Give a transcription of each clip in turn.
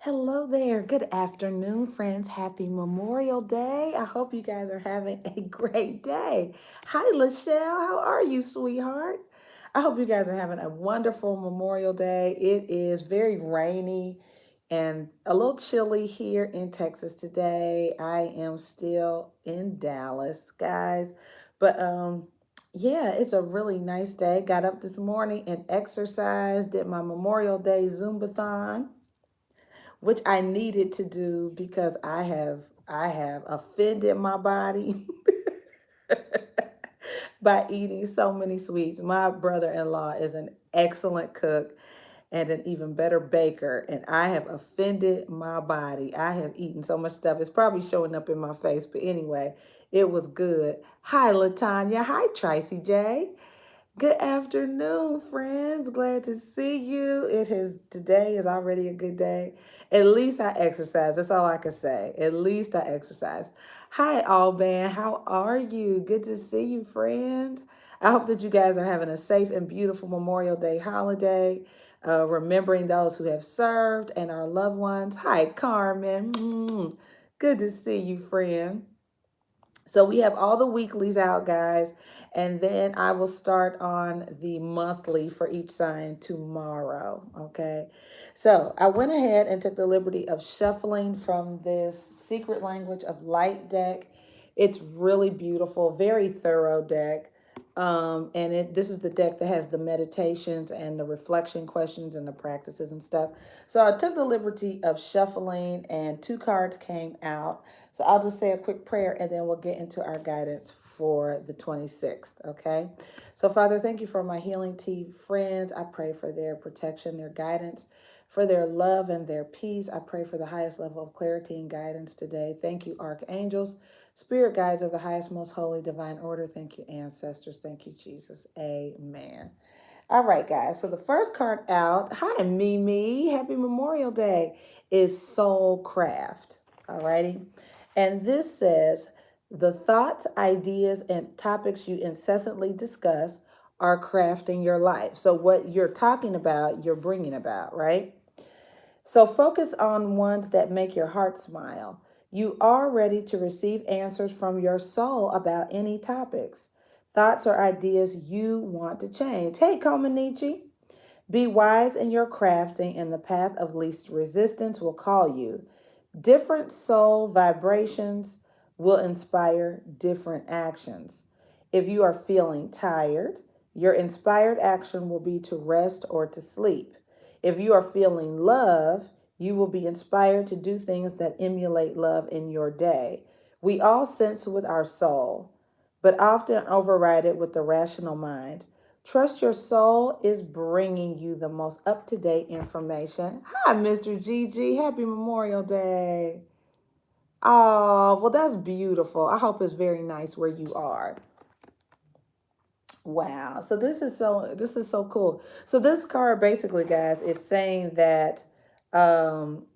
Hello there. Good afternoon, friends. Happy Memorial Day. I hope you guys are having a great day. Hi, Lachelle. How are you, sweetheart? I hope you guys are having a wonderful Memorial Day. It is very rainy and a little chilly here in Texas today. I am still in Dallas, guys. But yeah, it's a really nice day. Got up this morning and exercised, did my Memorial Day Zumbathon, which I needed to do because I have offended my body by eating so many sweets. My brother-in-law is an excellent cook and an even better baker, and I have offended my body. I have eaten so much stuff. It's probably showing up in my face, but anyway, it was good. Hi, Latanya. Hi, Tracy J. Good afternoon, friends. Glad to see you. Today is already a good day. At least I exercise. That's all I can say. At least I exercise. Hi, Alban. How are you? Good to see you, friends. I hope that you guys are having a safe and beautiful Memorial Day holiday. Remembering those who have served and our loved ones. Hi, Carmen. Good to see you, friend. So we have all the weeklies out, guys, and then I will start on the monthly for each sign tomorrow, okay? So I went ahead and took the liberty of shuffling from this Secret Language of Light deck. It's really beautiful, very thorough deck. And this is the deck that has the meditations and the reflection questions and the practices and stuff. So I took the liberty of shuffling, and two cards came out. So I'll just say a quick prayer and then we'll get into our guidance for the 26th, okay? So, Father, thank you for my healing team friends. I pray for their protection, their guidance, for their love and their peace. I pray for the highest level of clarity and guidance today. Thank you, archangels, spirit guides of the highest, most holy, divine order. Thank you, ancestors. Thank you, Jesus. Amen. All right, guys. So the first card out, hi, Mimi. Happy Memorial Day, is Soul Craft. All righty. And this says, the thoughts, ideas, and topics you incessantly discuss are crafting your life. So what you're talking about, you're bringing about, right? So focus on ones that make your heart smile. You are ready to receive answers from your soul about any topics, thoughts, or ideas you want to change. Hey, Komanichi. Be wise in your crafting, and the path of least resistance will call you. Different soul vibrations will inspire different actions. If you are feeling tired, your inspired action will be to rest or to sleep. If you are feeling love, you will be inspired to do things that emulate love in your day. We all sense with our soul, but often override it with the rational mind. Trust your soul is bringing you the most up-to-date information. Hi, Mr. GG. Happy Memorial Day. Oh, well, that's beautiful. I hope it's very nice where you are. Wow. So this is so cool. So this card basically, guys, is saying that um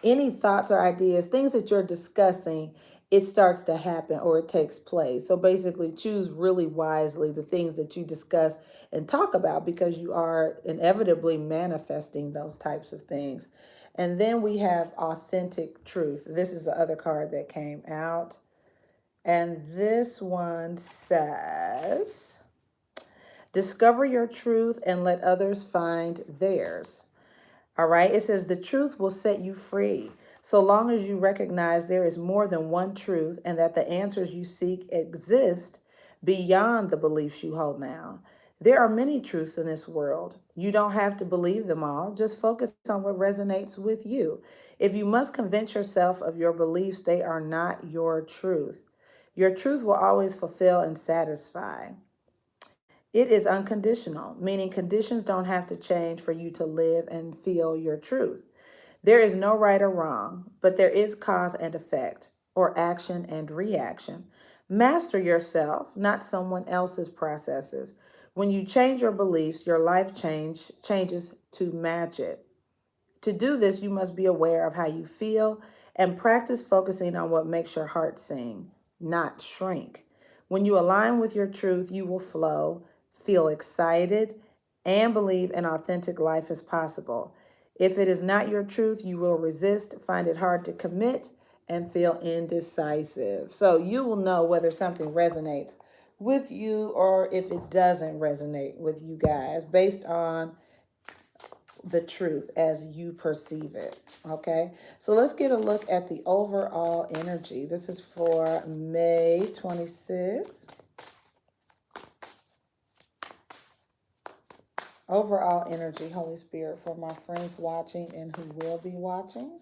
any thoughts or ideas, things that you're discussing, it starts to happen or it takes place. So basically, choose really wisely the things that you discuss and talk about, because you are inevitably manifesting those types of things. And then we have authentic truth. This is the other card that came out. And this one says, discover your truth and let others find theirs. All right. It says the truth will set you free so long as you recognize there is more than one truth and that the answers you seek exist beyond the beliefs you hold now. There are many truths in this world. You don't have to believe them all. Just focus on what resonates with you. If you must convince yourself of your beliefs, they are not your truth. Your truth will always fulfill and satisfy. It is unconditional, meaning conditions don't have to change for you to live and feel your truth. There is no right or wrong, but there is cause and effect, or action and reaction. Master yourself, not someone else's processes. When you change your beliefs, your life changes to match it. To do this, you must be aware of how you feel and practice focusing on what makes your heart sing, not shrink. When you align with your truth, you will flow, feel excited, and believe an authentic life is possible. If it is not your truth, you will resist, find it hard to commit, and feel indecisive. So you will know whether something resonates with you or if it doesn't resonate with you guys based on the truth as you perceive it. Okay, so let's get a look at the overall energy. This is for May 26th. Overall energy, Holy Spirit, for my friends watching and who will be watching.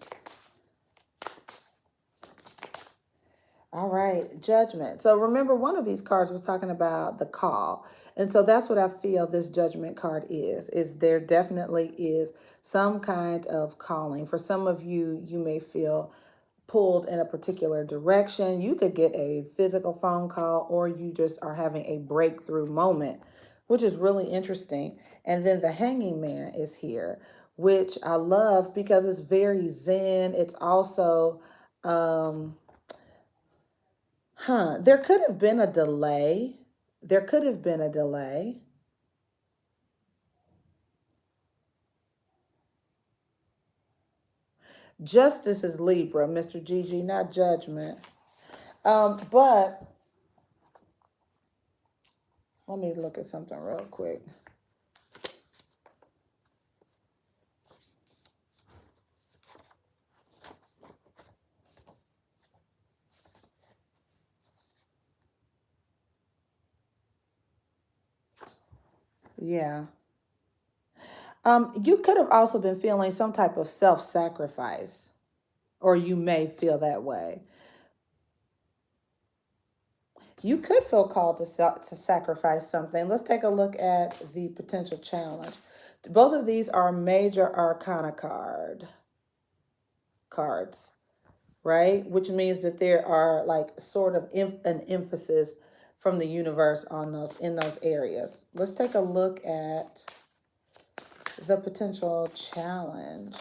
All right, Judgment. So remember, one of these cards was talking about the call. And so that's what I feel this Judgment card is there definitely is some kind of calling. For some of you, you may feel pulled in a particular direction. You could get a physical phone call, or you just are having a breakthrough moment, which is really interesting. And then the Hanging Man is here, which I love because it's very zen. It's also, there could have been a delay. There could have been a delay. Justice is Libra, Mr. Gigi, not Judgment. But let me look at something real quick. Yeah. You could have also been feeling some type of self-sacrifice, or you may feel that way. You could feel called to sacrifice something. Let's take a look at the potential challenge. Both of these are major arcana cards, right? Which means that there are like sort of an emphasis from the universe on those in those areas. Let's take a look at the potential challenge.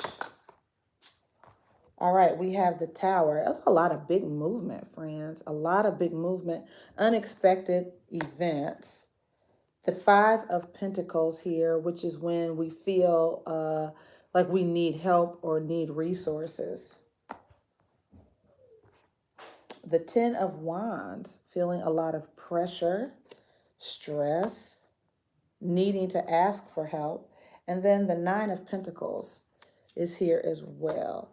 All right, we have the Tower. That's a lot of big movement, friends. A lot of big movement, unexpected events. The Five of Pentacles here, which is when we feel like we need help or need resources. The Ten of Wands, feeling a lot of pressure, stress, needing to ask for help. And then the Nine of Pentacles is here as well.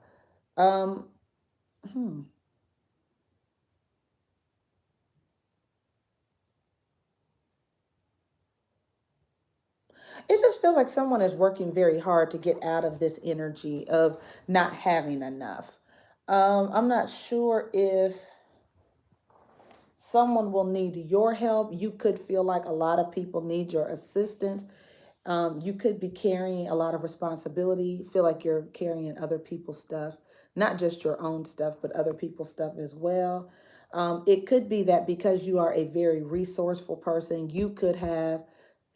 It just feels like someone is working very hard to get out of this energy of not having enough. I'm not sure if someone will need your help. You could feel like a lot of people need your assistance. You could be carrying a lot of responsibility, feel like you're carrying other people's stuff, not just your own stuff, but other people's stuff as well. It could be that because you are a very resourceful person, you could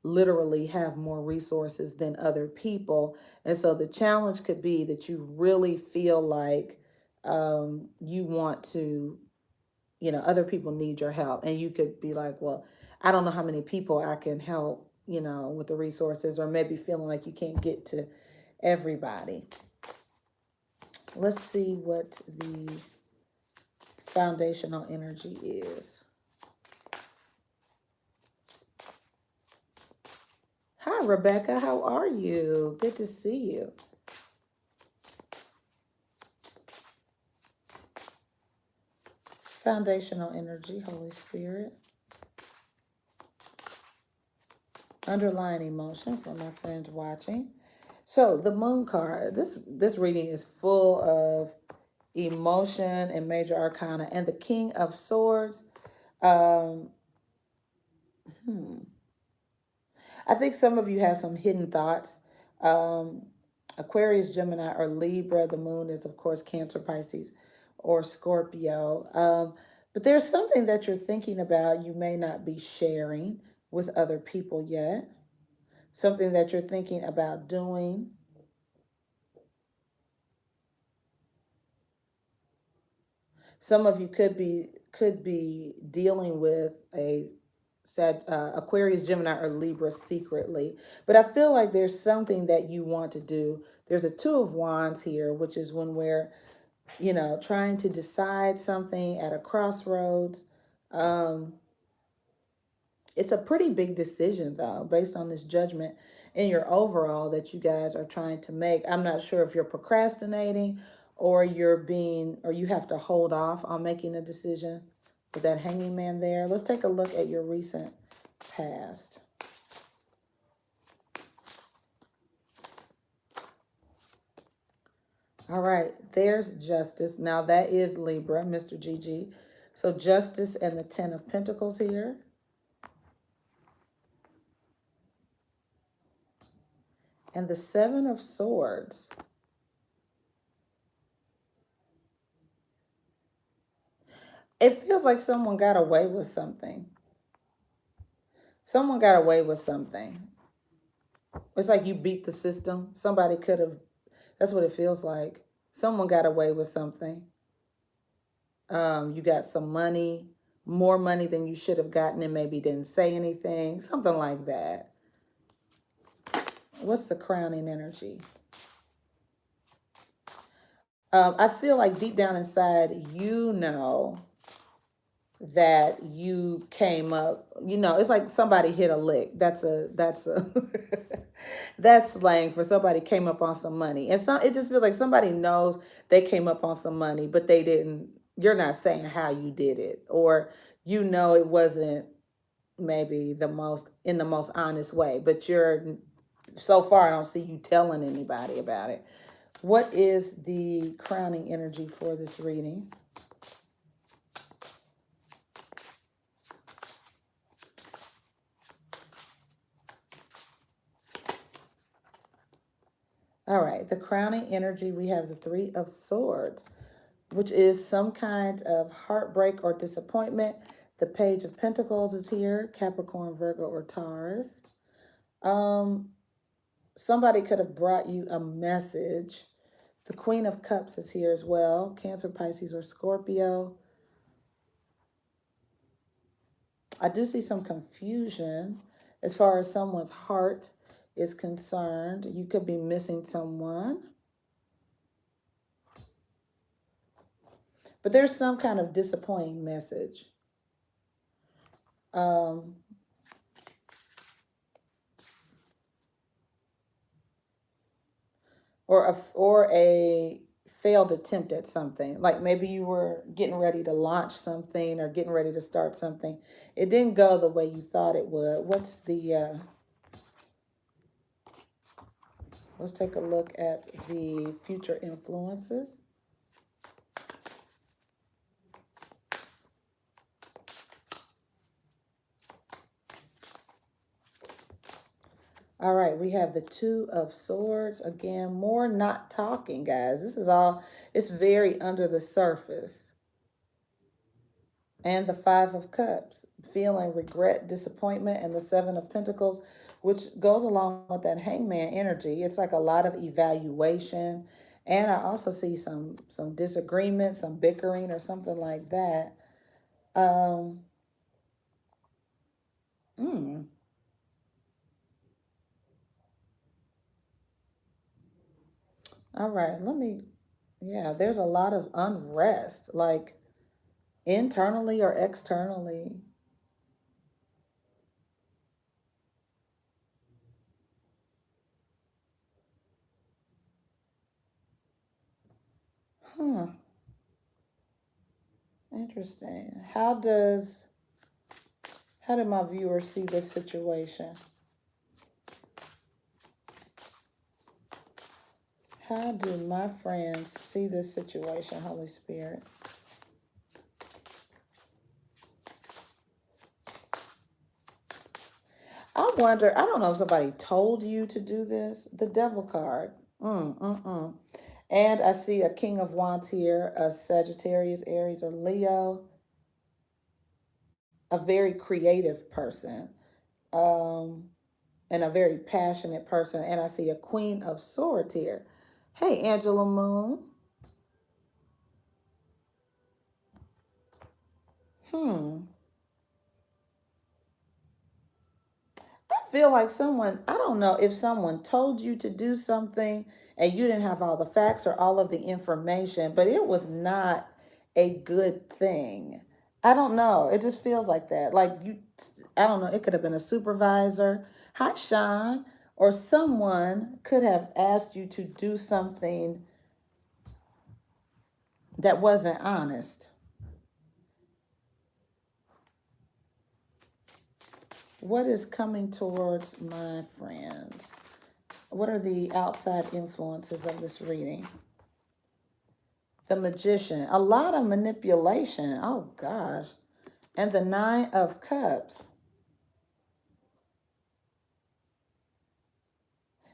literally have more resources than other people. And so the challenge could be that you really feel like you want to, other people need your help. And you could be like, well, I don't know how many people I can help, with the resources, or maybe feeling like you can't get to everybody. Let's see what the foundational energy is. Hi, Rebecca. How are you? Good to see you. Foundational energy, Holy Spirit. Underlying emotion for my friends watching. So the Moon card, this reading is full of emotion and major arcana. And the King of Swords. I think some of you have some hidden thoughts. Aquarius, Gemini, or Libra. The moon is, of course, Cancer, Pisces, or Scorpio. But there's something that you're thinking about you may not be sharing with other people yet. Something that you're thinking about doing. Some of you could be dealing with a Aquarius, Gemini, or Libra secretly. But I feel like there's something that you want to do. There's a Two of Wands here, which is when we're, trying to decide something at a crossroads. It's a pretty big decision, though, based on this judgment in your overall that you guys are trying to make. I'm not sure if you're procrastinating or you have to hold off on making a decision with that Hanging Man there. Let's take a look at your recent past. All right, there's Justice. Now that is Libra, Mr. Gigi. So Justice and the Ten of Pentacles here. And the Seven of Swords. It feels like someone got away with something. Someone got away with something. It's like you beat the system. Somebody could have, that's what it feels like. Someone got away with something. You got some money, more money than you should have gotten and maybe didn't say anything. Something like that. What's the crowning energy? I feel like deep down inside, that you came up, it's like somebody hit a lick. That's that's slang for somebody came up on some money. And it just feels like somebody knows they came up on some money, but they didn't, you're not saying how you did it, or it wasn't maybe in the most honest way, but so far I don't see you telling anybody about it. What is the crowning energy for this reading? All right, the crowning energy, we have the Three of Swords, which is some kind of heartbreak or disappointment. The Page of Pentacles is here, Capricorn, Virgo, or Taurus. Somebody could have brought you a message. The Queen of Cups is here as well, Cancer, Pisces, or Scorpio. I do see some confusion as far as someone's heart is concerned. You could be missing someone. But there's some kind of disappointing message. Or a failed attempt at something. Like maybe you were getting ready to launch something or getting ready to start something. It didn't go the way you thought it would. What's the... let's take a look at the future influences. All right, we have the Two of Swords. Again, more not talking, guys. This is all, it's very under the surface. And the Five of Cups, feeling regret, disappointment, and the Seven of Pentacles, which goes along with that Hangman energy. It's like a lot of evaluation. And I also see some disagreement, some bickering or something like that. All right, there's a lot of unrest, like internally or externally. Interesting. How did my viewers see this situation? How do my friends see this situation, Holy Spirit? I wonder, I don't know if somebody told you to do this. The Devil card. And I see a King of Wands here, a Sagittarius, Aries, or Leo. A very creative person. And a very passionate person. And I see a Queen of Swords here. Hey, Angela Moon. I feel like I don't know if someone told you to do something and you didn't have all the facts or all of the information, but it was not a good thing. I don't know. It just feels like that. Like you, I don't know. It could have been a supervisor. Hi, Sean. Or someone could have asked you to do something that wasn't honest. What is coming towards my friends? What are the outside influences of this reading? The Magician. A lot of manipulation. Oh, gosh. And the Nine of Cups.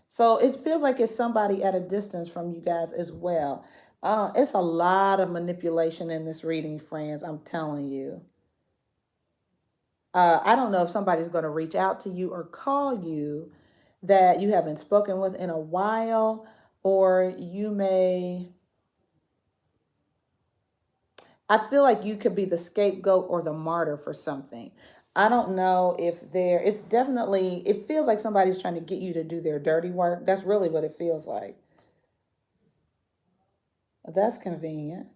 So it feels like it's somebody at a distance from you guys as well. It's a lot of manipulation in this reading, friends. I'm telling you. I don't know if somebody's going to reach out to you or call you that you haven't spoken with in a while, or you may, I feel like you could be the scapegoat or the martyr for something. I don't know if it's definitely, it feels like somebody's trying to get you to do their dirty work. That's really what it feels like. That's convenient.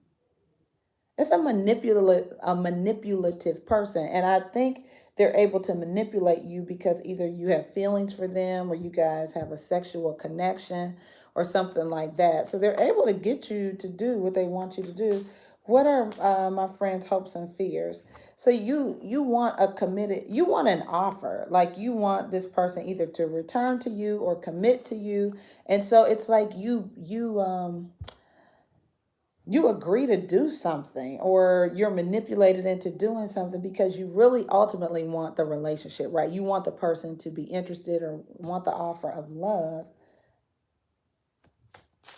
It's a manipulative person, and I think they're able to manipulate you because either you have feelings for them or you guys have a sexual connection or something like that. So they're able to get you to do what they want you to do. What are my friends' hopes and fears? So you want a committed, you want an offer, like you want this person either to return to you or commit to you, and so it's like you agree to do something, or you're manipulated into doing something because you really ultimately want the relationship, right? You want the person to be interested or want the offer of love.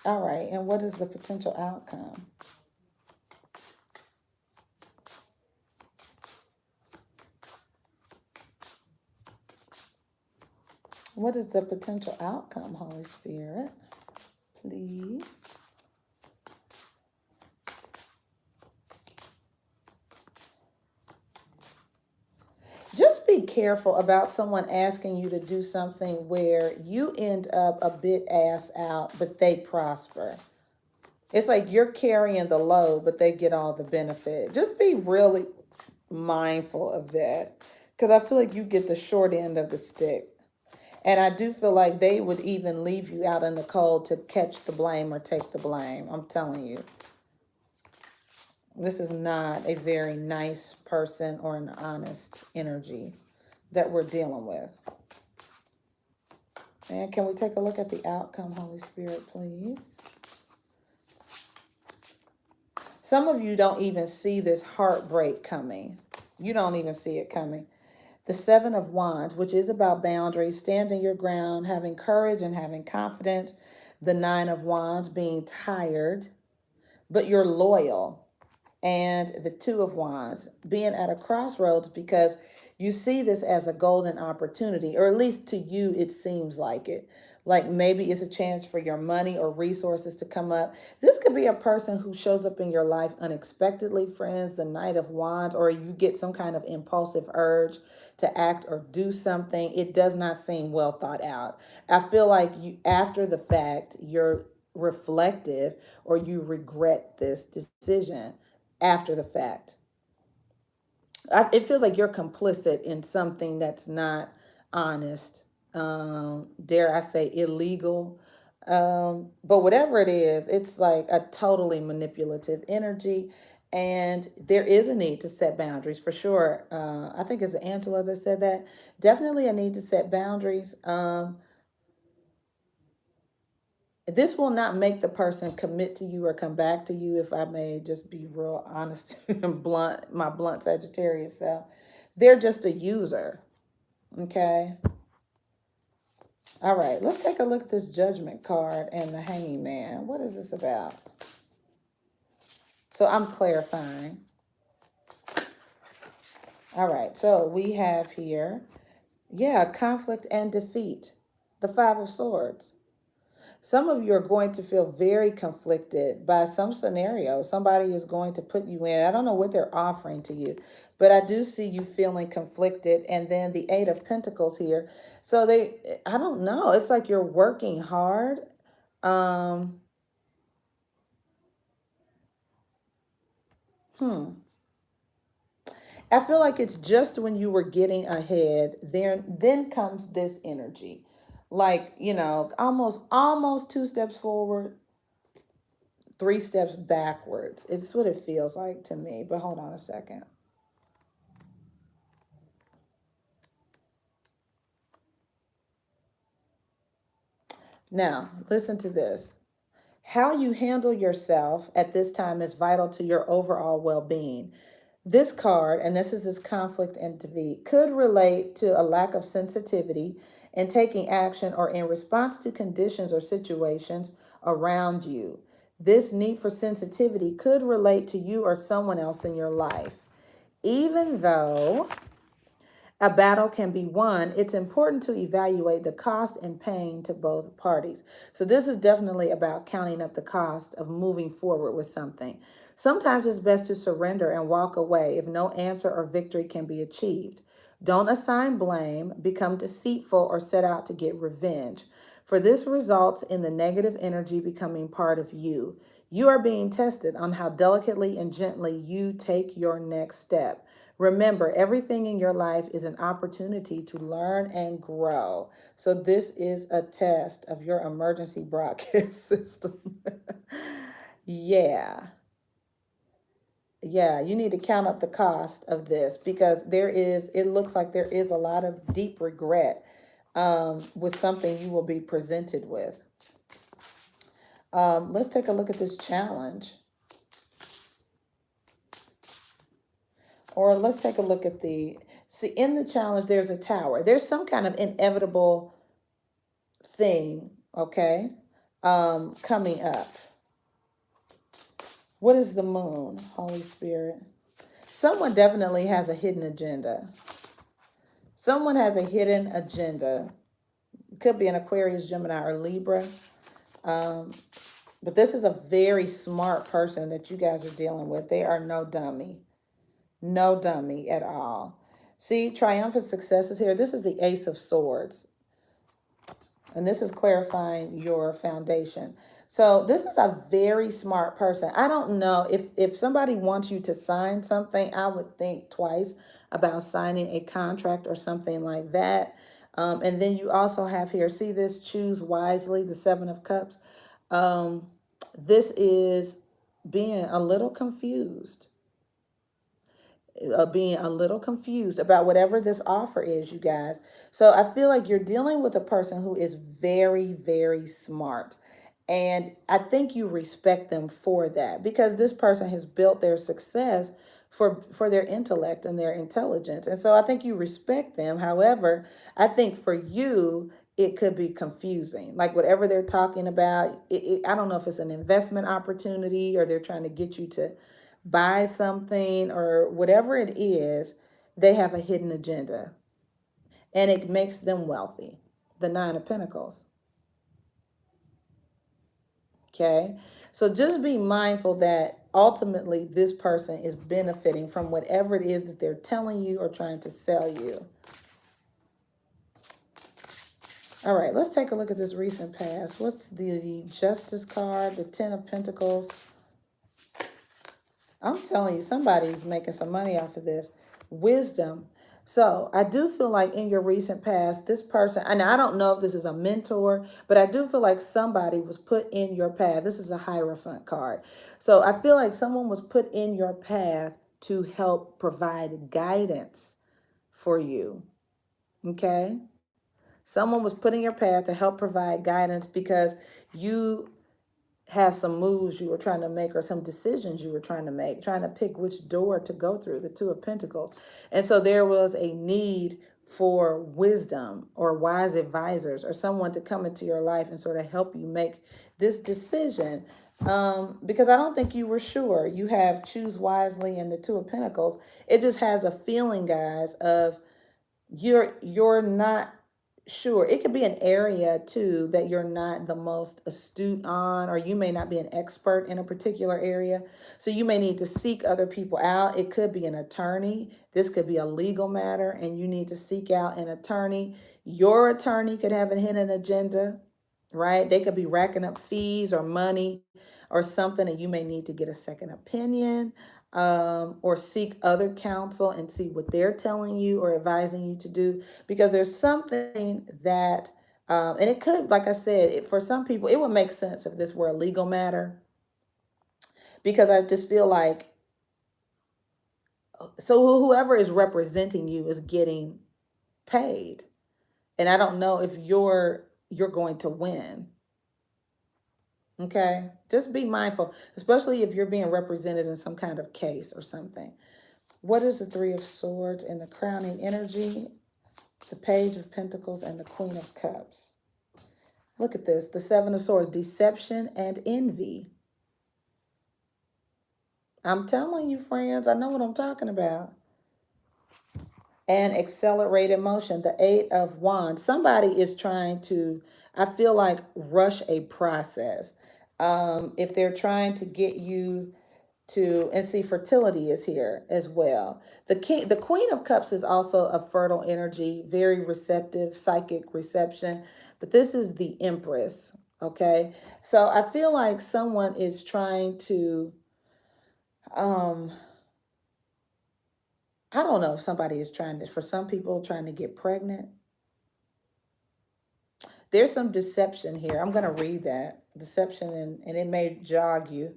All right, and what is the potential outcome? What is the potential outcome, Holy Spirit? Please. Just be careful about someone asking you to do something where you end up a bit ass out, but they prosper. It's like you're carrying the load, but they get all the benefit. Just be really mindful of that, because I feel like you get the short end of the stick. And I do feel like they would even leave you out in the cold to catch the blame or take the blame. I'm telling you. This is not a very nice person or an honest energy that we're dealing with. And can we take a look at the outcome, Holy Spirit, please? Some of you don't even see this heartbreak coming. You don't even see it coming. The Seven of Wands, which is about boundaries, standing your ground, having courage and having confidence. The Nine of Wands, being tired, but you're loyal. And the Two of Wands, being at a crossroads because you see this as a golden opportunity, or at least to you, it seems like it. Like maybe it's a chance for your money or resources to come up. This could be a person who shows up in your life unexpectedly, friends, the Knight of Wands, or you get some kind of impulsive urge to act or do something. It does not seem well thought out. I feel like you, after the fact, you're reflective or you regret this decision after the fact. It feels like you're complicit in something that's not honest, dare I say illegal. But whatever it is, it's like a totally manipulative energy. And there is a need to set boundaries for sure. I think it's Angela that said that. Definitely a need to set boundaries. This will not make the person commit to you or come back to you, if I may just be real honest and blunt, my blunt Sagittarius self. They're just a user. Okay. All right. Let's take a look at this Judgment card and the Hanging Man. What is this about? So I'm clarifying. All right. So we have here, yeah, conflict and defeat. The Five of Swords. Some of you are going to feel very conflicted by some scenario. Somebody is going to put you in. I don't know what they're offering to you, but I do see you feeling conflicted. And then the Eight of Pentacles here. So I don't know. It's like you're working hard, Um, hmm. I feel like it's just when you were getting ahead, then comes this energy. Like, almost two steps forward, three steps backwards. It's what it feels like to me. But hold on a second. Now, listen to this. How you handle yourself at this time is vital to your overall well being. This card, and this is this conflict and defeat, could relate to a lack of sensitivity in taking action or in response to conditions or situations around you. This need for sensitivity could relate to you or someone else in your life. Even though a battle can be won, it's important to evaluate the cost and pain to both parties. So, this is definitely about counting up the cost of moving forward with something. Sometimes it's best to surrender and walk away if no answer or victory can be achieved. Don't assign blame, become deceitful, or set out to get revenge, for this results in the negative energy becoming part of you. You are being tested on how delicately and gently you take your next step. Remember, everything in your life is an opportunity to learn and grow. So, this is a test of your emergency broadcast system. Yeah. Yeah, you need to count up the cost of this because it looks like there is a lot of deep regret with something you will be presented with. Let's take a look at this challenge. Or let's take a look at see, in the challenge, there's a tower. There's some kind of inevitable thing, okay, coming up. What is the moon, Holy Spirit? Someone definitely has a hidden agenda. Someone has a hidden agenda. It could be an Aquarius, Gemini, or Libra. Um, but this is a very smart person that you guys are dealing with. They are no dummy. No dummy at all. See, triumphant successes here. This is the Ace of Swords. And this is clarifying your foundation. So this is a very smart person. I don't know if somebody wants you to sign something, I would think twice about signing a contract or something like that. And then you also have here, see this, choose wisely, the Seven of Cups. This is being a little confused. Being a little confused about whatever this offer is, you guys. So I feel like you're dealing with a person who is very, very smart. And I think you respect them for that because this person has built their success for their intellect and their intelligence. And so I think you respect them. However, I think for you, it could be confusing. Like whatever they're talking about, I don't know if it's an investment opportunity or they're trying to get you to buy something or whatever it is, they have a hidden agenda and it makes them wealthy. The Nine of Pentacles. Okay. So just be mindful that ultimately this person is benefiting from whatever it is that they're telling you or trying to sell you. All right, let's take a look at this recent past. What's the Justice card, the Ten of Pentacles? I'm telling you, somebody's making some money off of this. Wisdom. So I do feel like in your recent past, this person, and I don't know if this is a mentor, but I do feel like somebody was put in your path. This is a Hierophant card. So I feel like someone was put in your path to help provide guidance for you. Okay? Someone was put in your path to help provide guidance because you have some moves you were trying to make or some decisions you were trying to make, trying to pick which door to go through, the Two of Pentacles. And so there was a need for wisdom or wise advisors or someone to come into your life and sort of help you make this decision. Because I don't think you were sure. You have choose wisely and the Two of Pentacles. It just has a feeling, guys, of you're not sure. It could be an area too that you're not the most astute on, or you may not be an expert in a particular area. So you may need to seek other people out. It could be an attorney. This could be a legal matter and you need to seek out an attorney. Your attorney could have a hidden agenda. right? They could be racking up fees or money or something, and you may need to get a second opinion, or seek other counsel and see what they're telling you or advising you to do, because there's something that, and it could, like I said, for some people, it would make sense if this were a legal matter, because I just feel like, so whoever is representing you is getting paid, and I don't know if you're going to win. Okay, just be mindful, especially if you're being represented in some kind of case or something. What is the Three of Swords and the crowning energy? The Page of Pentacles and the Queen of Cups. Look at this. The Seven of Swords, deception and envy. I'm telling you, friends, I know what I'm talking about. And accelerated motion, the Eight of Wands. Somebody is trying to, I feel like, rush a process. If they're trying to get you to, and see, fertility is here as well. The Queen of Cups is also a fertile energy, very receptive, psychic reception, but this is the Empress. Okay, so I feel like someone is trying to, um I don't know if somebody is trying to, for some people, trying to get pregnant. There's some deception here. I'm going to read that deception, and it may jog you.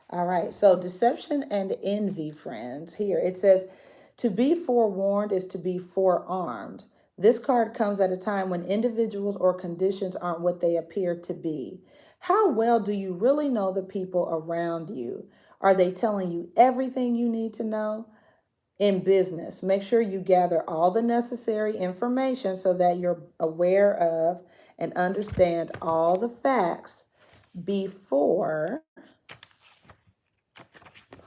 All right, so deception and envy, friends. Here it says, to be forewarned is to be forearmed. This card comes at a time when individuals or conditions aren't what they appear to be. How well do you really know the people around you? Are they telling you everything you need to know? In business, make sure you gather all the necessary information so that you're aware of and understand all the facts before,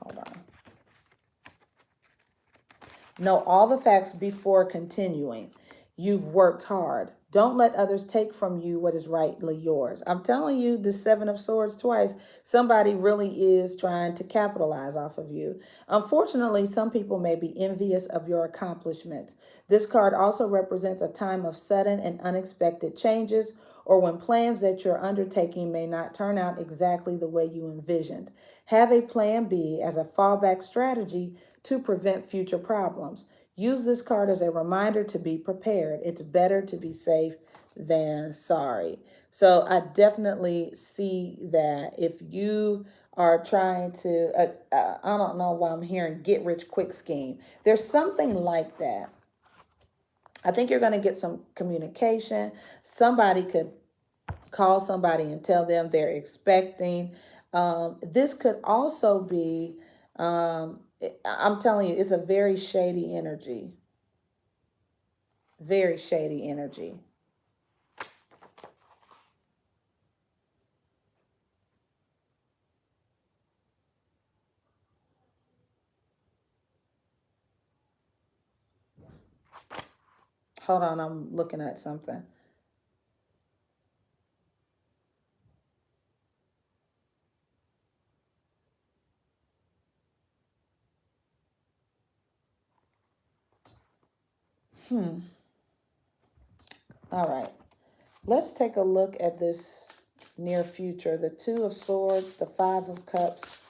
hold on, know all the facts before continuing. You've worked hard. Don't let others take from you what is rightly yours. I'm telling you, the Seven of Swords twice, somebody really is trying to capitalize off of you. Unfortunately, some people may be envious of your accomplishments. This card also represents a time of sudden and unexpected changes, or when plans that you're undertaking may not turn out exactly the way you envisioned. Have a plan B as a fallback strategy to prevent future problems. Use this card as a reminder to be prepared. It's better to be safe than sorry. So I definitely see that if you are trying to, I don't know why I'm hearing get rich quick scheme. There's something like that. I think you're going to get some communication. Somebody could call somebody and tell them they're expecting. This could also be, I'm telling you, it's a very shady energy. Very shady energy. Hold on, I'm looking at something. All right. Let's take a look at this near future. The Two of Swords, the Five of Cups,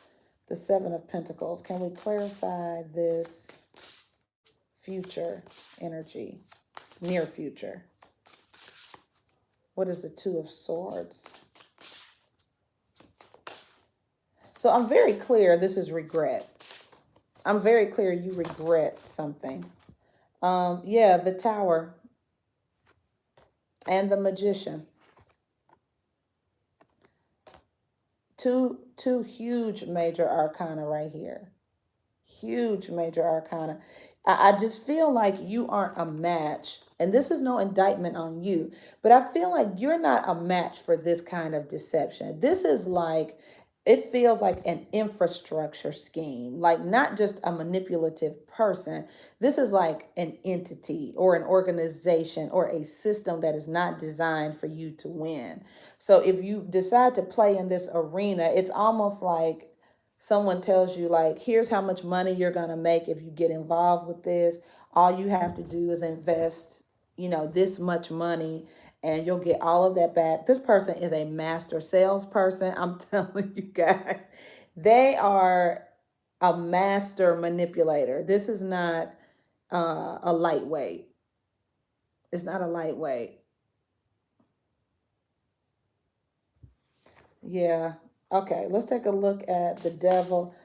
the Seven of Pentacles. Can we clarify this future energy, near future? What is the Two of Swords? So I'm very clear this is regret. I'm very clear you regret something. Yeah, the Tower and the Magician. Two huge major arcana right here. Huge major arcana. I just feel like you aren't a match. And this is no indictment on you, but I feel like you're not a match for this kind of deception. This is like, it feels like an infrastructure scheme, like not just a manipulative person. This is like an entity or an organization or a system that is not designed for you to win. So if you decide to play in this arena, it's almost like someone tells you, like, here's how much money you're going to make if you get involved with this. All you have to do is invest, this much money, and you'll get all of that back. This person is a master salesperson. I'm telling you guys, they are a master manipulator. This is not a lightweight. It's not a lightweight. Yeah. Okay, let's take a look at the devil,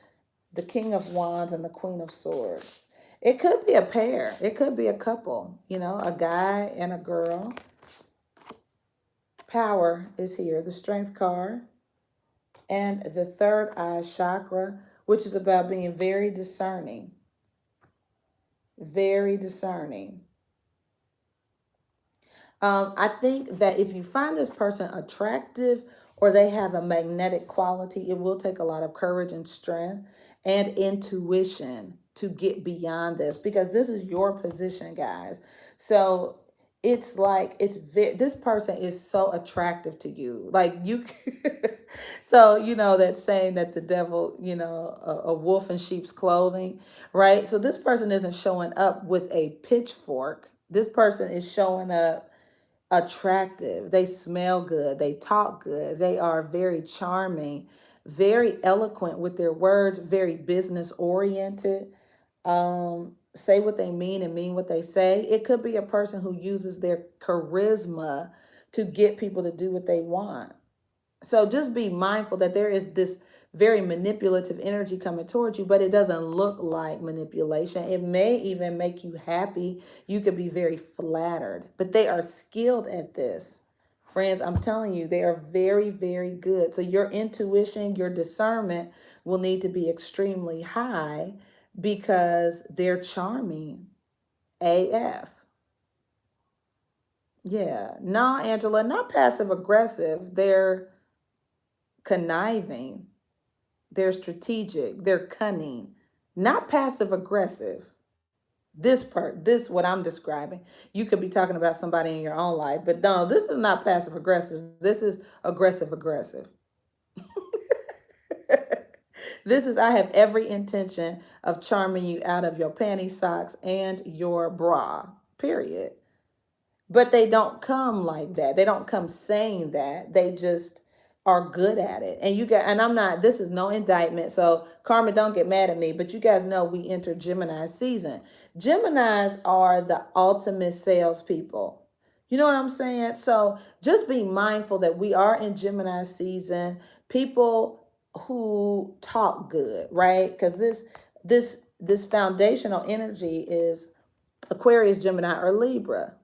the King of Wands, and the Queen of Swords. It could be a pair. It could be a couple, a guy and a girl. Power is here, the Strength card, and the third eye chakra, which is about being very discerning. Very discerning. I think that if you find this person attractive or they have a magnetic quality, it will take a lot of courage and strength and intuition to get beyond this, because this is your position, guys. So it's like this person is so attractive to you, like you. So that saying that the devil, a wolf in sheep's clothing, right? So this person isn't showing up with a pitchfork. This person is showing up attractive. They smell good. They talk good. They are very charming, very eloquent with their words, very business oriented. Say what they mean and mean what they say. It could be a person who uses their charisma to get people to do what they want. So just be mindful that there is this very manipulative energy coming towards you, but it doesn't look like manipulation. It may even make you happy. You could be very flattered, but they are skilled at this. Friends, I'm telling you, they are very, very good. So your intuition, your discernment will need to be extremely high because they're charming AF. Yeah. No, Angela, not passive aggressive. They're conniving. They're strategic. They're cunning. Not passive aggressive. This what I'm describing. You could be talking about somebody in your own life, but no, this is not passive aggressive. This is aggressive aggressive. This is, I have every intention of charming you out of your panty socks and your bra. Period. But they don't come like that. They don't come saying that. They just are good at it. And I'm not, this is no indictment. So Carmen, don't get mad at me, but you guys know we enter Gemini season. Geminis are the ultimate salespeople. You know what I'm saying? So just be mindful that we are in Gemini season. People who talk good, right? Because this foundational energy is Aquarius, Gemini, or Libra,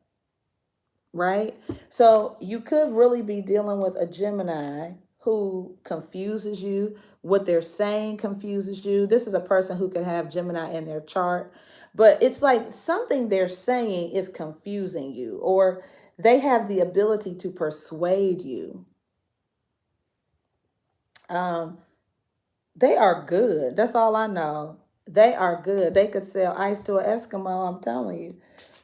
right? So you could really be dealing with a Gemini who confuses you. What they're saying confuses you. This is a person who could have Gemini in their chart, but it's like something they're saying is confusing you, or they have the ability to persuade you. They are good. That's all I know. They are good. They could sell ice to an Eskimo, I'm telling you.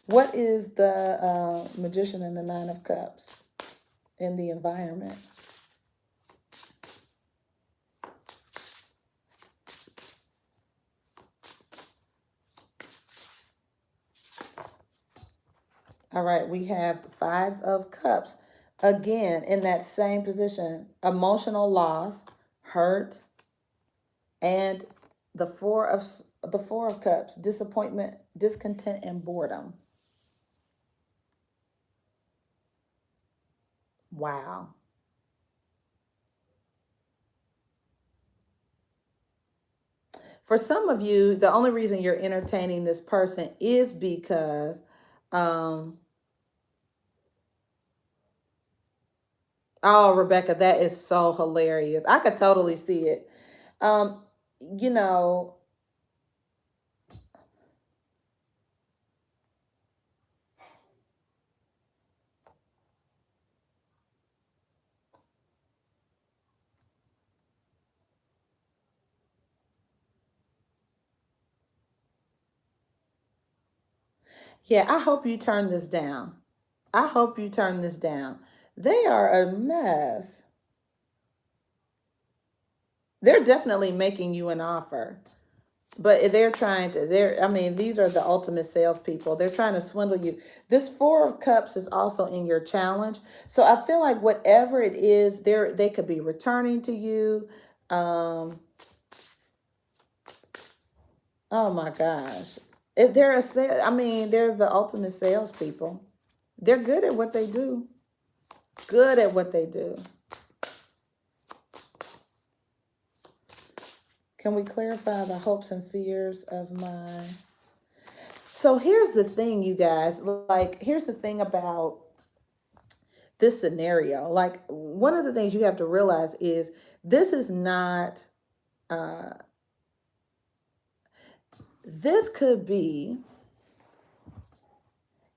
What is the Magician and the Nine of Cups in the environment? All right, we have Five of Cups. Again, in that same position, emotional loss, hurt, and the Four of Cups, disappointment, discontent, and boredom. Wow. For some of you, the only reason you're entertaining this person is because oh, Rebecca, that is so hilarious. I could totally see it. Um, you know, yeah, I hope you turn this down. I hope you turn this down. They are a mess. They're definitely making you an offer. But they're trying to, I mean, these are the ultimate salespeople. They're trying to swindle you. This Four of Cups is also in your challenge. So I feel like whatever it is, they could be returning to you. Um, oh my gosh. If they're I mean, they're the ultimate salespeople. They're good at what they do. Good at what they do. Can we clarify the hopes and fears of my... So here's the thing, you guys. Like, here's the thing about this scenario. Like, one of the things you have to realize is this is not, this could be,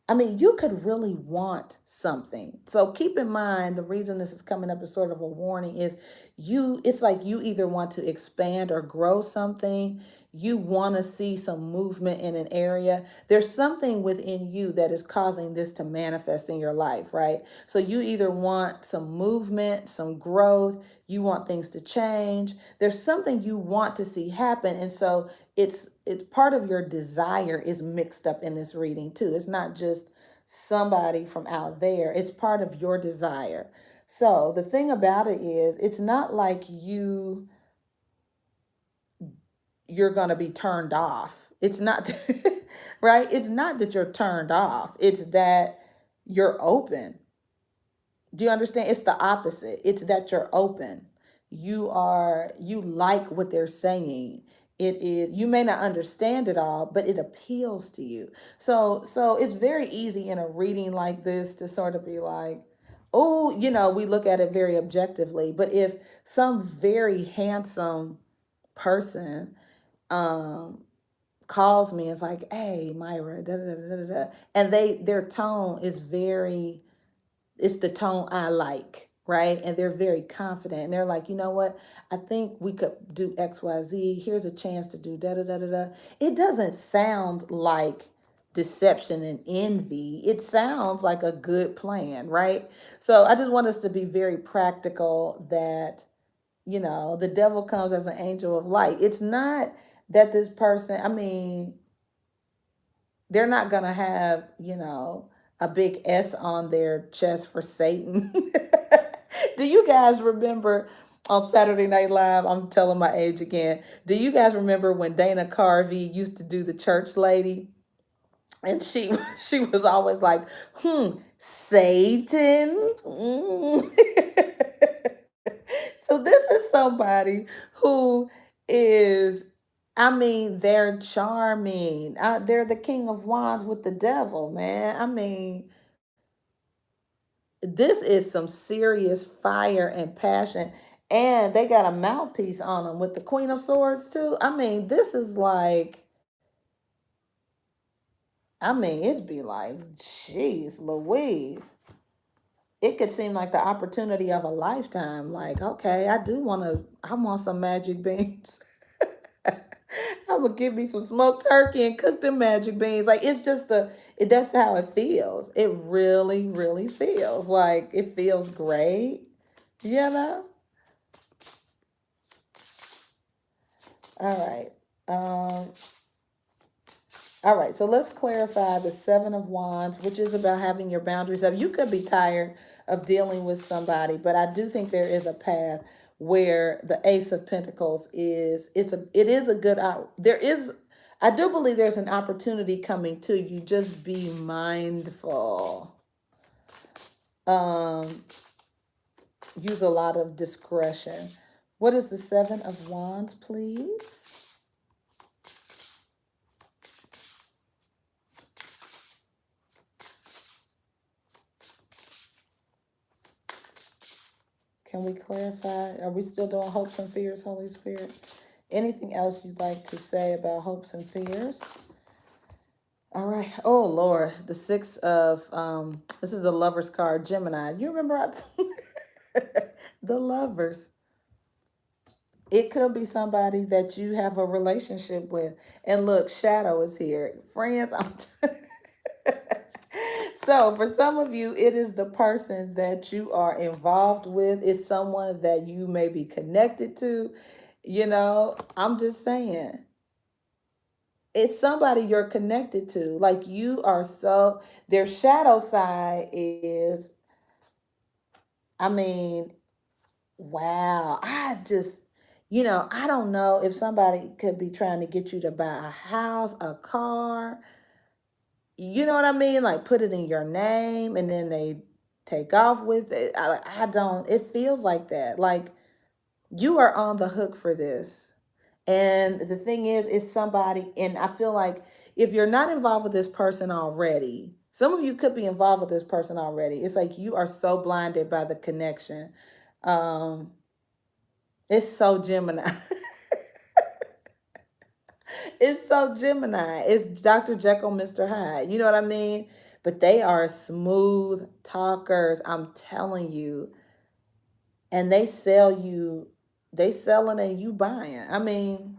I mean, you could really want something. So keep in mind, the reason this is coming up as sort of a warning is it's like you either want to expand or grow something. You want to see some movement in an area. There's something within you that is causing this to manifest in your life, right? So you either want some movement, some growth, you want things to change. There's something you want to see happen. And so it's part of your desire is mixed up in this reading too. It's not just somebody from out there. It's part of your desire. So the thing about it is, it's not like you're going to be turned off. It's not right? It's not that you're turned off. It's that you're open. Do you understand? It's the opposite. It's that you're open. You like what they're saying. It is, you may not understand it all, but it appeals to you. So it's very easy in a reading like this to sort of be like, oh, we look at it very objectively. But if some very handsome person calls me and is like, hey, Myra, da da da da da, and their tone is very, it's the tone I like, right? And they're very confident. And they're like, you know what? I think we could do XYZ. Here's a chance to do da da da da da. It doesn't sound like deception and envy. It sounds like a good plan, right? So I just want us to be very practical that, the devil comes as an angel of light. It's not that this person, I mean, they're not going to have, a big S on their chest for Satan. Do you guys remember on Saturday Night Live? I'm telling my age again. Do you guys remember when Dana Carvey used to do the church lady? And she she was always like, Satan. So this is somebody who is, I mean, they're charming. They're the king of wands with the devil, man. I mean, this is some serious fire and passion. And they got a mouthpiece on them with the Queen of Swords, too. I mean, this is like, I mean, it'd be like, jeez, Louise. It could seem like the opportunity of a lifetime. Like, okay, I want some magic beans. I'm gonna give me some smoked turkey and cook them magic beans. Like, it's just that's how it feels. It really, really feels like it feels great, you know? All right. Um, all right, so let's clarify the Seven of Wands, which is about having your boundaries up. You could be tired of dealing with somebody, but I do think there is a path where the Ace of Pentacles it is a good out. I do believe there's an opportunity coming to you. Just be mindful. Use a lot of discretion. What is the Seven of Wands, please? Can we clarify? Are we still doing hopes and fears, Holy Spirit? Anything else you'd like to say about hopes and fears? All right. Oh, Lord. The Six of, this is the Lover's card, Gemini. You remember the Lovers. It could be somebody that you have a relationship with. And look, Shadow is here. Friends, So for some of you, it is the person that you are involved with. It's someone that you may be connected to. You know, I'm just saying. It's somebody you're connected to. Like you are so, their shadow side is, I mean, wow. I don't know if somebody could be trying to get you to buy a house, a car, you know what I mean? Like put it in your name and then they take off with it. I don't, it feels like that. Like you are on the hook for this. And the thing is, it's somebody, and I feel like if you're not involved with this person already, some of you could be involved with this person already. It's like you are so blinded by the connection. Um, it's so Gemini. It's so Gemini. It's Dr. Jekyll, Mr. Hyde. You know what I mean? But they are smooth talkers, I'm telling you. And they selling and you buying. I mean,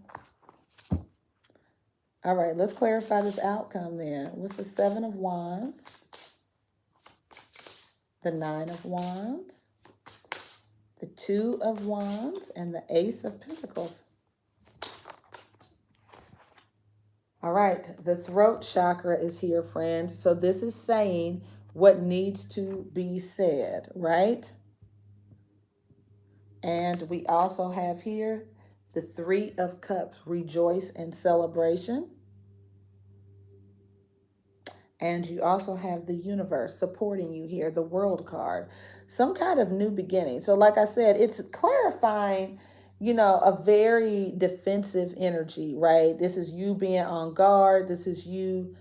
all right, let's clarify this outcome then. What's the Seven of Wands, the Nine of Wands, the Two of Wands, and the Ace of Pentacles? All right, the throat chakra is here, friends. So this is saying what needs to be said, right? And we also have here the Three of Cups, rejoice and celebration. And you also have the universe supporting you here, the world card, some kind of new beginning. So like I said, it's clarifying, a very defensive energy, right? This is you being on guard. This is you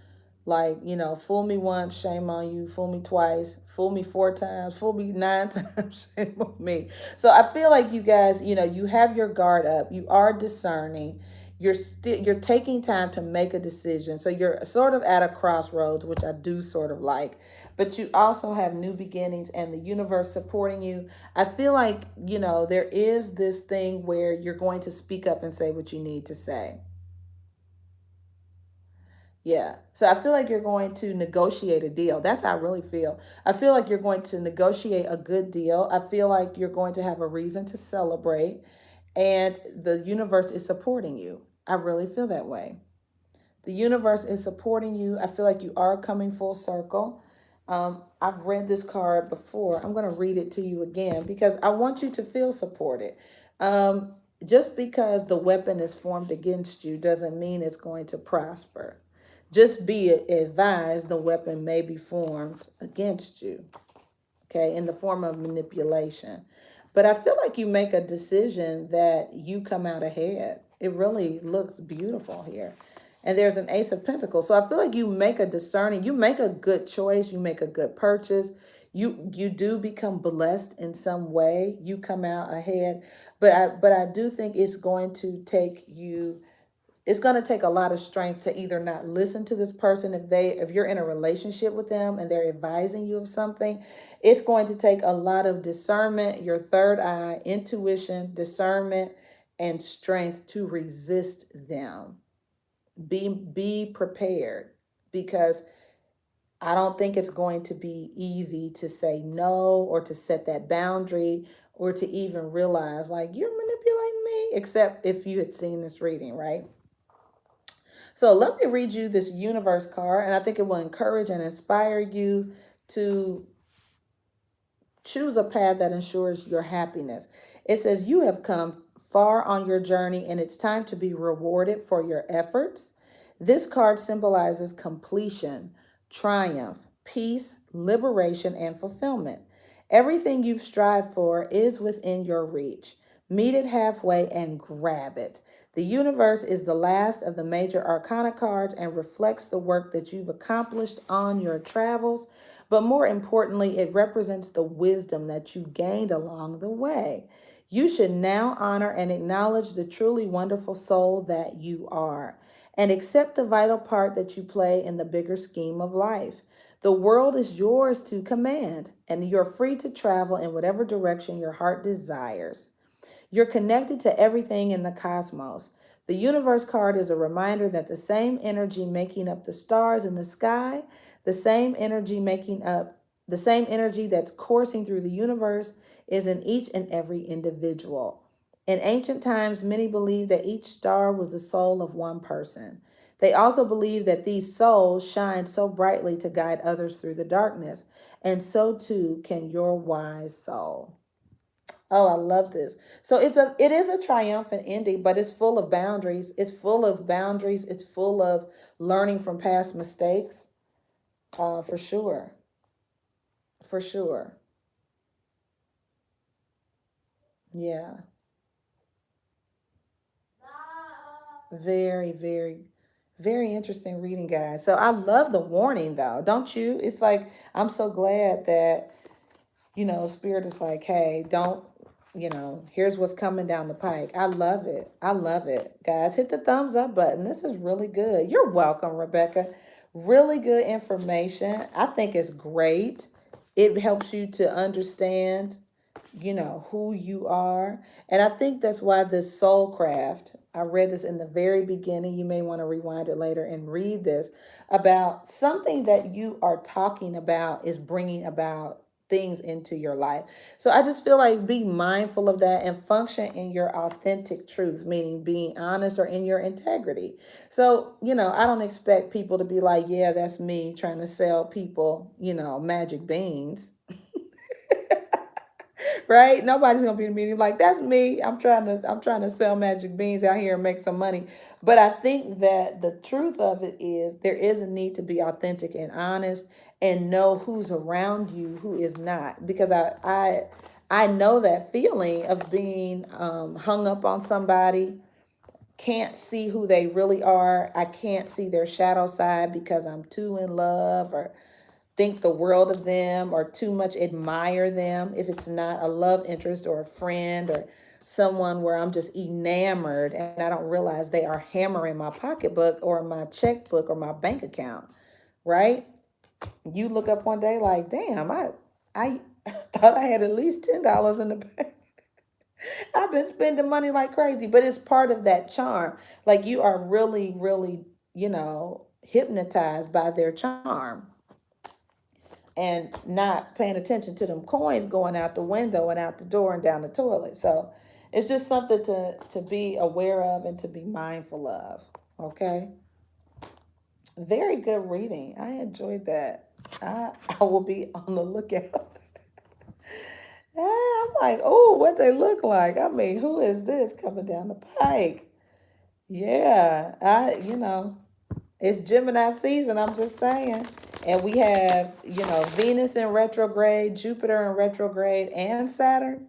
like, fool me once, shame on you. Fool me twice, fool me 4 times, fool me 9 times, shame on me. So I feel like you guys, you have your guard up. You are discerning. You're taking time to make a decision. So you're sort of at a crossroads, which I do sort of like. But you also have new beginnings and the universe supporting you. I feel like, there is this thing where you're going to speak up and say what you need to say. Yeah. So I feel like you're going to negotiate a deal. That's how I really feel. I feel like you're going to negotiate a good deal. I feel like you're going to have a reason to celebrate, and the universe is supporting you. I really feel that way. The universe is supporting you. I feel like you are coming full circle. I've read this card before. I'm going to read it to you again because I want you to feel supported. Um, just because the weapon is formed against you doesn't mean it's going to prosper. Just be advised the weapon may be formed against you, okay, in the form of manipulation. But I feel like you make a decision that you come out ahead. It really looks beautiful here. And there's an Ace of Pentacles. So I feel like you make a discerning, you make a good choice, you make a good purchase. You do become blessed in some way. You come out ahead. But I do think it's going to take a lot of strength to either not listen to this person if you're in a relationship with them and they're advising you of something. It's going to take a lot of discernment, your third eye, intuition, discernment, and strength to resist them. Be prepared, because I don't think it's going to be easy to say no or to set that boundary or to even realize like you're manipulating me, except if you had seen this reading, right? So let me read you this universe card, and I think it will encourage and inspire you to choose a path that ensures your happiness. It says you have come far on your journey and it's time to be rewarded for your efforts. This card symbolizes completion, triumph, peace, liberation, and fulfillment. Everything you've strived for is within your reach. Meet it halfway and grab it. The universe is the last of the major arcana cards and reflects the work that you've accomplished on your travels. But more importantly, it represents the wisdom that you gained along the way. You should now honor and acknowledge the truly wonderful soul that you are and accept the vital part that you play in the bigger scheme of life. The world is yours to command, and you're free to travel in whatever direction your heart desires. You're connected to everything in the cosmos. The universe card is a reminder that the same energy making up the stars in the sky, the same energy the same energy that's coursing through the universe is in each and every individual. In ancient times, many believed that each star was the soul of one person. They also believed that these souls shined so brightly to guide others through the darkness, and so too can your wise soul. Oh, I love this. So it is a triumphant ending, but it's full of boundaries. It's full of boundaries. It's full of learning from past mistakes. For sure. For sure. Yeah. Very, very, very interesting reading, guys. So I love the warning though, don't you? It's like I'm so glad that, Spirit is like, hey, don't, here's what's coming down the pike. I love it. I love it. Guys, hit the thumbs up button. This is really good. You're welcome, Rebecca. Really good information. I think it's great. It helps you to understand, who you are. And I think that's why this soul craft, I read this in the very beginning. You may want to rewind it later and read this about something that you are talking about is bringing about things into your life. So I just feel like be mindful of that and function in your authentic truth, meaning being honest or in your integrity. So, I don't expect people to be like, yeah, that's me trying to sell people, magic beans. Right? Nobody's gonna be in the meeting like that's me. I'm trying to sell magic beans out here and make some money. But I think that the truth of it is there is a need to be authentic and honest and know who's around you, who is not. Because I know that feeling of being hung up on somebody, can't see who they really are. I can't see their shadow side because I'm too in love or think the world of them or too much admire them. If it's not a love interest or a friend or someone where I'm just enamored and I don't realize they are hammering my pocketbook or my checkbook or my bank account, right? You look up one day like, damn, I thought I had at least $10 in the bank. I've been spending money like crazy, but it's part of that charm. Like you are really, really, hypnotized by their charm and not paying attention to them coins going out the window and out the door and down the toilet. So it's just something to be aware of and to be mindful of. Okay. Very good reading. I enjoyed that. I will be on the lookout. I'm like, oh, what they look like. I mean, who is this coming down the pike? Yeah, it's Gemini season, I'm just saying. And we have, Venus in retrograde, Jupiter in retrograde, and Saturn.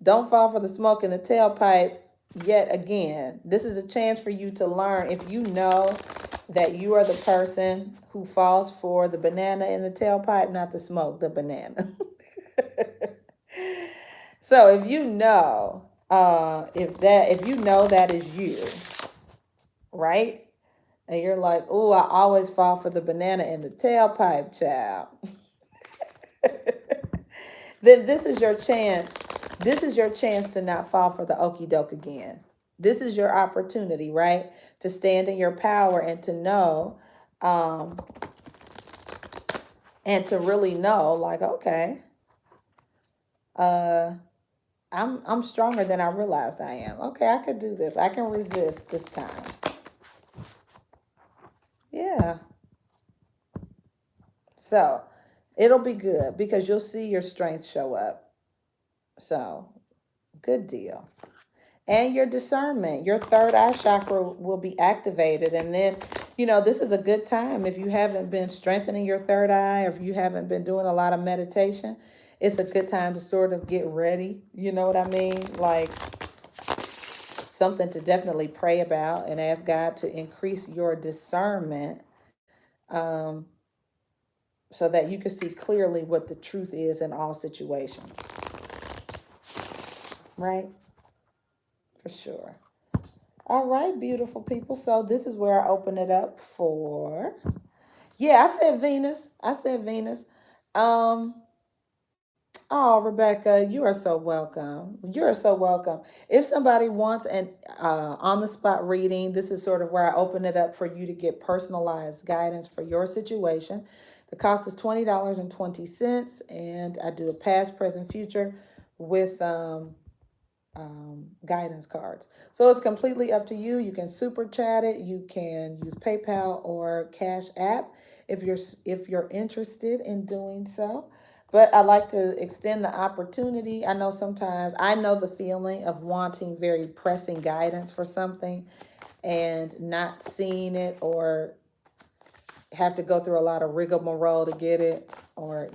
Don't fall for the smoke in the tailpipe yet again. This is a chance for you to learn. If you know that you are the person who falls for the banana in the tailpipe, not the smoke, the banana. So if you know, if you know that is you, right? And you're like, oh, I always fall for the banana in the tailpipe, child. Then this is your chance. This is your chance to not fall for the okey doke again. This is your opportunity, right? To stand in your power and to know, um, and to really know, like, okay, uh, I'm stronger than I realized I am. Okay, I could do this. I can resist this time. Yeah. So it'll be good because you'll see your strength show up. So good deal. And your discernment, your third eye chakra will be activated. And then, this is a good time if you haven't been strengthening your third eye or if you haven't been doing a lot of meditation. It's a good time to sort of get ready. You know what I mean? Like something to definitely pray about and ask God to increase your discernment, um, so that you can see clearly what the truth is in all situations. Right? For sure. All right, beautiful people. So this is where I open it up for. Yeah, I said Venus. I said Venus. Um, oh, Rebecca, you are so welcome. You are so welcome. If somebody wants an on the spot reading, this is sort of where I open it up for you to get personalized guidance for your situation. The cost is $20.20, and I do a past, present, future with guidance cards. So it's completely up to you. You can super chat it. You can use PayPal or Cash App if you're interested in doing so. But I like to extend the opportunity. I know sometimes I know the feeling of wanting very pressing guidance for something and not seeing it, or have to go through a lot of rigmarole to get it, or,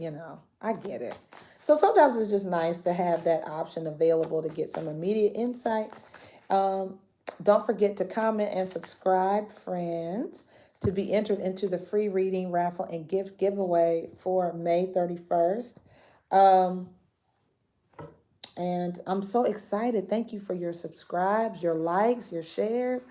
I get it. So sometimes it's just nice to have that option available to get some immediate insight. Um, don't forget to comment and subscribe, friends, to be entered into the free reading raffle and gift giveaway for May 31st. Um, and I'm so excited. Thank you for your subscribes, your likes, your shares.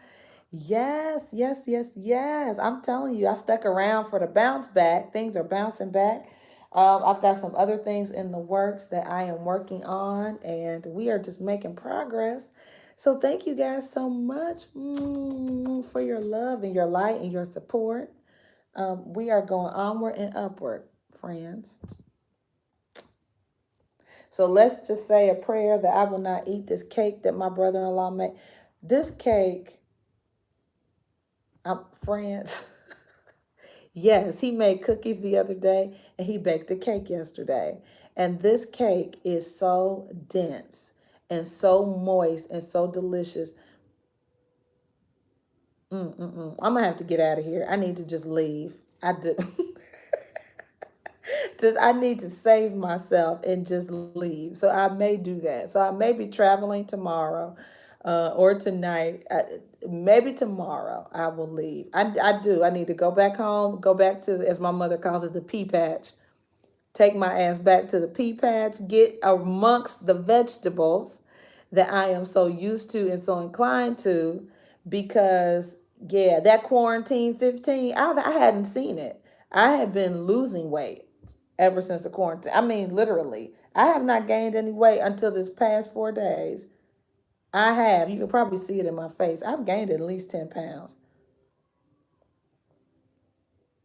Yes, yes, yes, yes. I'm telling you, I stuck around for the bounce back. Things are bouncing back. I've got some other things in the works that I am working on, and we are just making progress. So thank you guys so much for your love and your light and your support. We are going onward and upward, friends. So let's just say a prayer that I will not eat this cake that my brother-in-law made. This cake, friends. Yes, he made cookies the other day and he baked a cake yesterday. And this cake is so dense and so moist and so delicious. I'm gonna have to get out of here. I need to just leave. I do. Just I need to save myself and just leave. So I may do that. So I may be traveling tomorrow, or tonight. Maybe tomorrow I will leave. I do. I need to go back home. Go back to, as my mother calls it, the pea patch. Take my ass back to the pea patch. Get amongst the vegetables that I am so used to and so inclined to, because yeah, that quarantine 15, I hadn't seen it. I had been losing weight ever since the quarantine. I mean, literally. I have not gained any weight until this past 4 days. I have. You can probably see it in my face. I've gained at least 10 pounds.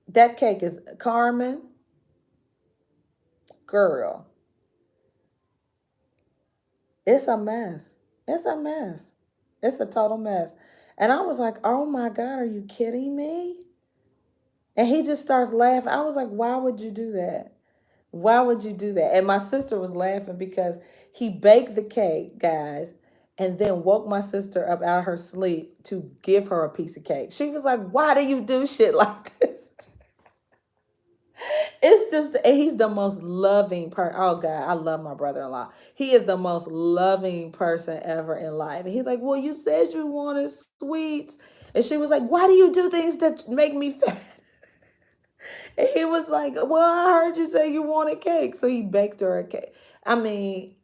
That cake is Carmen, girl. It's a mess. It's a mess. It's a total mess. And I was like, oh my God, are you kidding me? And he just starts laughing. I was like, why would you do that? Why would you do that? And my sister was laughing because he baked the cake, guys, and then woke my sister up out of her sleep to give her a piece of cake. She was like, why do you do shit like this? It's just, and he's the most loving person. Oh God, I love my brother-in-law. He is the most loving person ever in life. And he's like, well, you said you wanted sweets. And she was like, why do you do things that make me fat? And he was like, well, I heard you say you wanted cake. So he baked her a cake. I mean,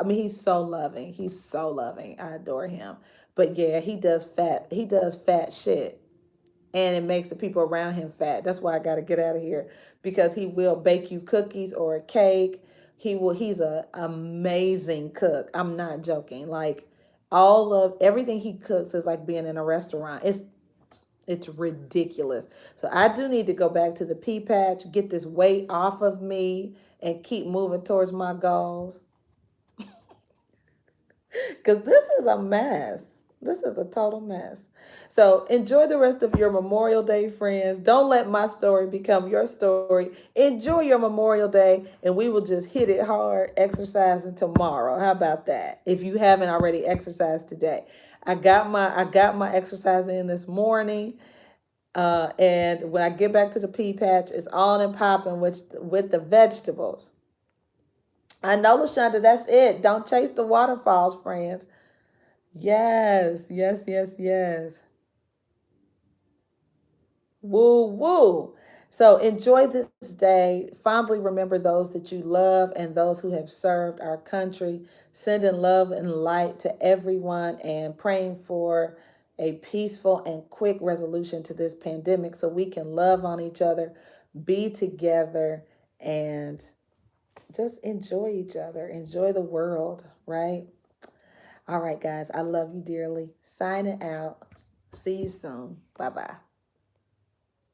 he's so loving. He's so loving. I adore him. But yeah, he does fat shit. And it makes the people around him fat. That's why I got to get out of here, because he will bake you cookies or a cake. He's a amazing cook. I'm not joking. Like, all of everything he cooks is like being in a restaurant. It's ridiculous. So I do need to go back to the pea patch, get this weight off of me, and keep moving towards my goals. Because this is a mess. This is a total mess. So enjoy the rest of your Memorial Day, friends. Don't let my story become your story. Enjoy your Memorial Day, and we will just hit it hard exercising tomorrow. How about that? If you haven't already exercised today. I got my exercise in this morning. And when I get back to the pea patch, it's on and popping with the vegetables. I know, LaShonda, that's it. Don't chase the waterfalls, friends. Yes, yes, yes, yes. Woo, woo. So enjoy this day. Fondly remember those that you love and those who have served our country. Sending love and light to everyone and praying for a peaceful and quick resolution to this pandemic so we can love on each other, be together, and just enjoy each other. Enjoy the world, right? All right, guys. I love you dearly. Signing out. See you soon. Bye bye.